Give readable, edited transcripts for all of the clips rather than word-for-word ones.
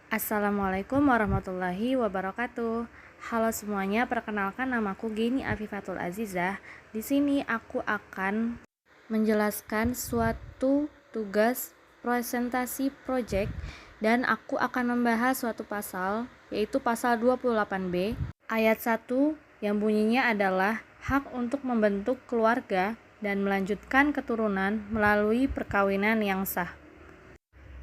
Assalamualaikum warahmatullahi wabarakatuh. Halo semuanya, perkenalkan namaku Geni Afifatul Azizah. Di sini aku akan menjelaskan suatu tugas presentasi project dan aku akan membahas suatu pasal, yaitu pasal 28B ayat 1 yang bunyinya adalah hak untuk membentuk keluarga dan melanjutkan keturunan melalui perkawinan yang sah.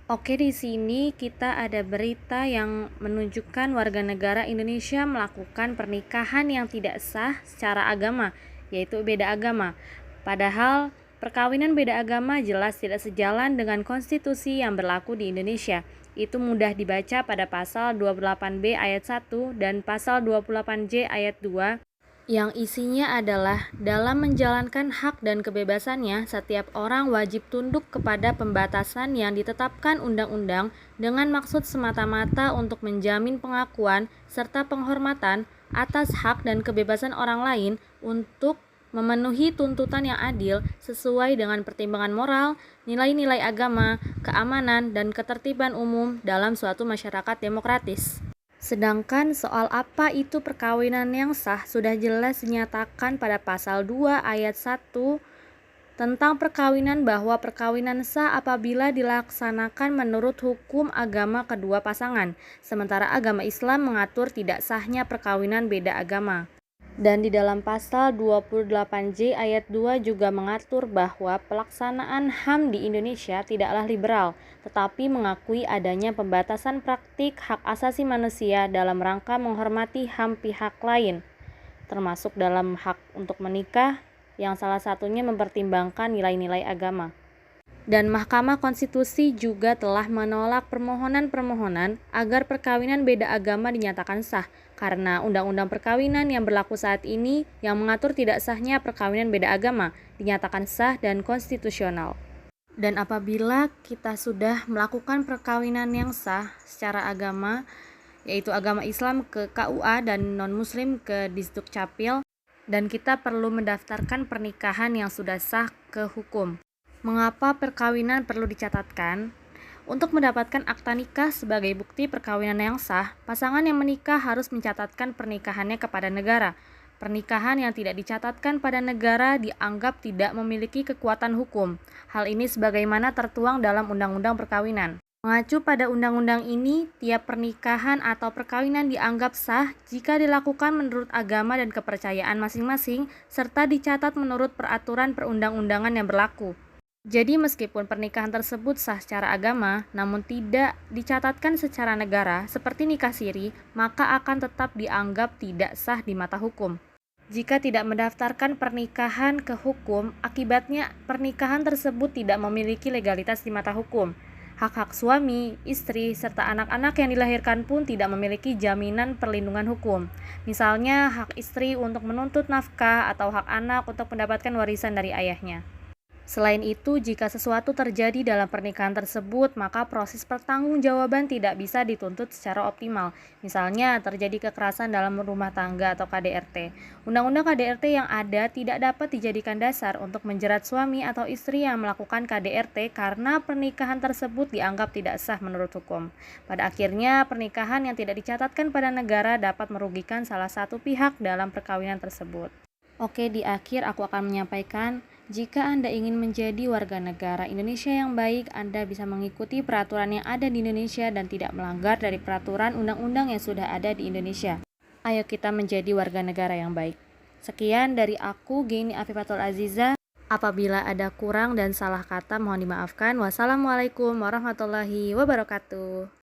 Oke, di sini kita ada berita yang menunjukkan warga negara Indonesia melakukan pernikahan yang tidak sah secara agama, yaitu beda agama. Padahal perkawinan beda agama jelas tidak sejalan dengan konstitusi yang berlaku di Indonesia. Itu mudah dibaca pada pasal 28B ayat 1 dan pasal 28J ayat 2 yang isinya adalah dalam menjalankan hak dan kebebasannya, setiap orang wajib tunduk kepada pembatasan yang ditetapkan undang-undang dengan maksud semata-mata untuk menjamin pengakuan serta penghormatan atas hak dan kebebasan orang lain untuk memenuhi tuntutan yang adil sesuai dengan pertimbangan moral, nilai-nilai agama, keamanan, dan ketertiban umum dalam suatu masyarakat demokratis. Sedangkan soal apa itu perkawinan yang sah sudah jelas dinyatakan pada pasal 2 ayat 1 tentang perkawinan bahwa perkawinan sah apabila dilaksanakan menurut hukum agama kedua pasangan, sementara agama Islam mengatur tidak sahnya perkawinan beda agama. Dan di dalam pasal 28J ayat 2 juga mengatur bahwa pelaksanaan HAM di Indonesia tidaklah liberal, tetapi mengakui adanya pembatasan praktik hak asasi manusia dalam rangka menghormati HAM pihak lain, termasuk dalam hak untuk menikah, yang salah satunya mempertimbangkan nilai-nilai agama. Dan Mahkamah Konstitusi juga telah menolak permohonan-permohonan agar perkawinan beda agama dinyatakan sah, karena Undang-Undang Perkawinan yang berlaku saat ini yang mengatur tidak sahnya perkawinan beda agama dinyatakan sah dan konstitusional. Dan apabila kita sudah melakukan perkawinan yang sah secara agama, yaitu agama Islam ke KUA dan non-Muslim ke Disdukcapil, dan kita perlu mendaftarkan pernikahan yang sudah sah ke hukum. Mengapa perkawinan perlu dicatatkan? Untuk mendapatkan akta nikah sebagai bukti perkawinan yang sah, pasangan yang menikah harus mencatatkan pernikahannya kepada negara. Pernikahan yang tidak dicatatkan pada negara dianggap tidak memiliki kekuatan hukum. Hal ini sebagaimana tertuang dalam Undang-Undang Perkawinan. Mengacu pada undang-undang ini, tiap pernikahan atau perkawinan dianggap sah jika dilakukan menurut agama dan kepercayaan masing-masing, serta dicatat menurut peraturan perundang-undangan yang berlaku. Jadi meskipun pernikahan tersebut sah secara agama, namun tidak dicatatkan secara negara, seperti nikah siri, maka akan tetap dianggap tidak sah di mata hukum. Jika tidak mendaftarkan pernikahan ke hukum, akibatnya pernikahan tersebut tidak memiliki legalitas di mata hukum. Hak-hak suami, istri, serta anak-anak yang dilahirkan pun tidak memiliki jaminan perlindungan hukum. Misalnya hak istri untuk menuntut nafkah atau hak anak untuk mendapatkan warisan dari ayahnya. Selain itu, jika sesuatu terjadi dalam pernikahan tersebut, maka proses pertanggungjawaban tidak bisa dituntut secara optimal. Misalnya, terjadi kekerasan dalam rumah tangga atau KDRT. Undang-undang KDRT yang ada tidak dapat dijadikan dasar untuk menjerat suami atau istri yang melakukan KDRT karena pernikahan tersebut dianggap tidak sah menurut hukum. Pada akhirnya, pernikahan yang tidak dicatatkan pada negara dapat merugikan salah satu pihak dalam perkawinan tersebut. Oke, di akhir aku akan menyampaikan, jika Anda ingin menjadi warga negara Indonesia yang baik, Anda bisa mengikuti peraturan yang ada di Indonesia dan tidak melanggar dari peraturan undang-undang yang sudah ada di Indonesia. Ayo kita menjadi warga negara yang baik. Sekian dari aku, Geni Afifatul Azizah. Apabila ada kurang dan salah kata mohon dimaafkan. Wassalamualaikum warahmatullahi wabarakatuh.